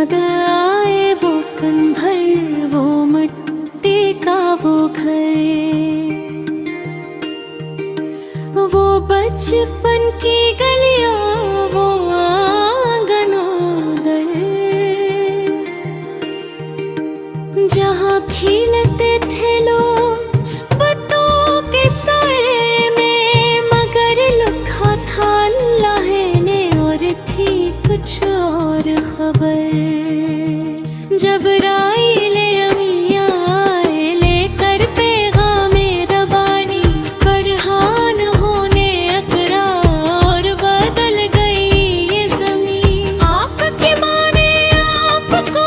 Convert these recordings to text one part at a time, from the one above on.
याद आए वो कंधर, वो मिट्टी का वो घर, वो बचपन की गलियां, वो आंगनों दर, जहाँ खिलते थे लोग बत्तों के साए में, मगर लुका था अल्लाह ने और थी कुछ और खबर। जबराइल अमियाँ आए लेकर पैगामे रबानी, फरहान होने अकरार, बदल गई ये ज़मीन। आपके माँ ने आपको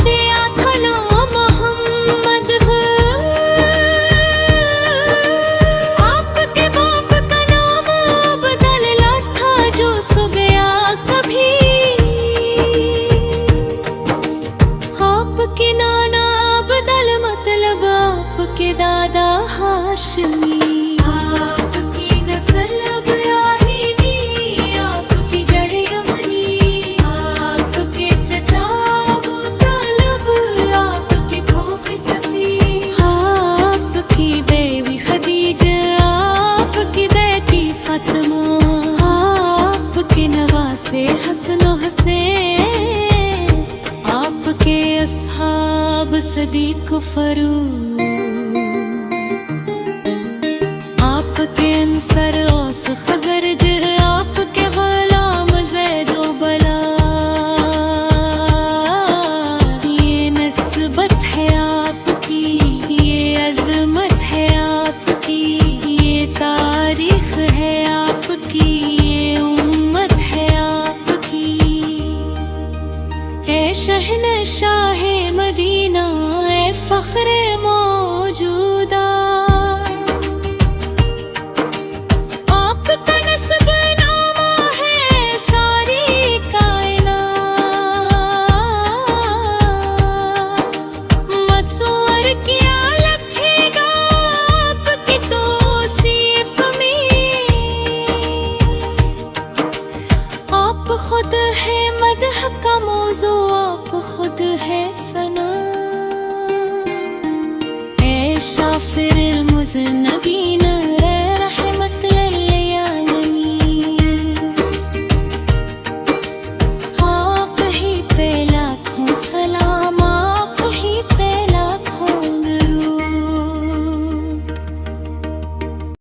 दिया था नाम मोहम्मद, आपके बाप का नाम अब्दुल्ला था जो सुबह कभी, आपके नाना अब्दुल मतलब आपके दादा हाशमी, आपकी नस्ल इब्राहिमी, आपकी जड़ यमनी, आपके चचा अबू तालिब, आपके फूफे सफी, आपकी बेबी खदीजा, आपकी बेटी फातिमा, आपके नवासे हसन व हुसैन, आपके अस्हाब सदीक फरूक, आपके अंसर औस खजरज, आपके गुलाम ज़ैद व बलाल। ये नस्बत है आपकी, ये अज़मत है आपकी, ये तारीख़ है आपकी, ये उम्मत है आपकी। ए शहनशाहे मदीना, ए फ़ख्रे मौजूदा, आपका नस्बनामा है सारी कायनात। मसूर किया लिखेगा आपकी तौसीफ़ में, आप खुद है मदह का मौज़ू, आप खुद है सना। ए शाफिर मुज़न्नबी,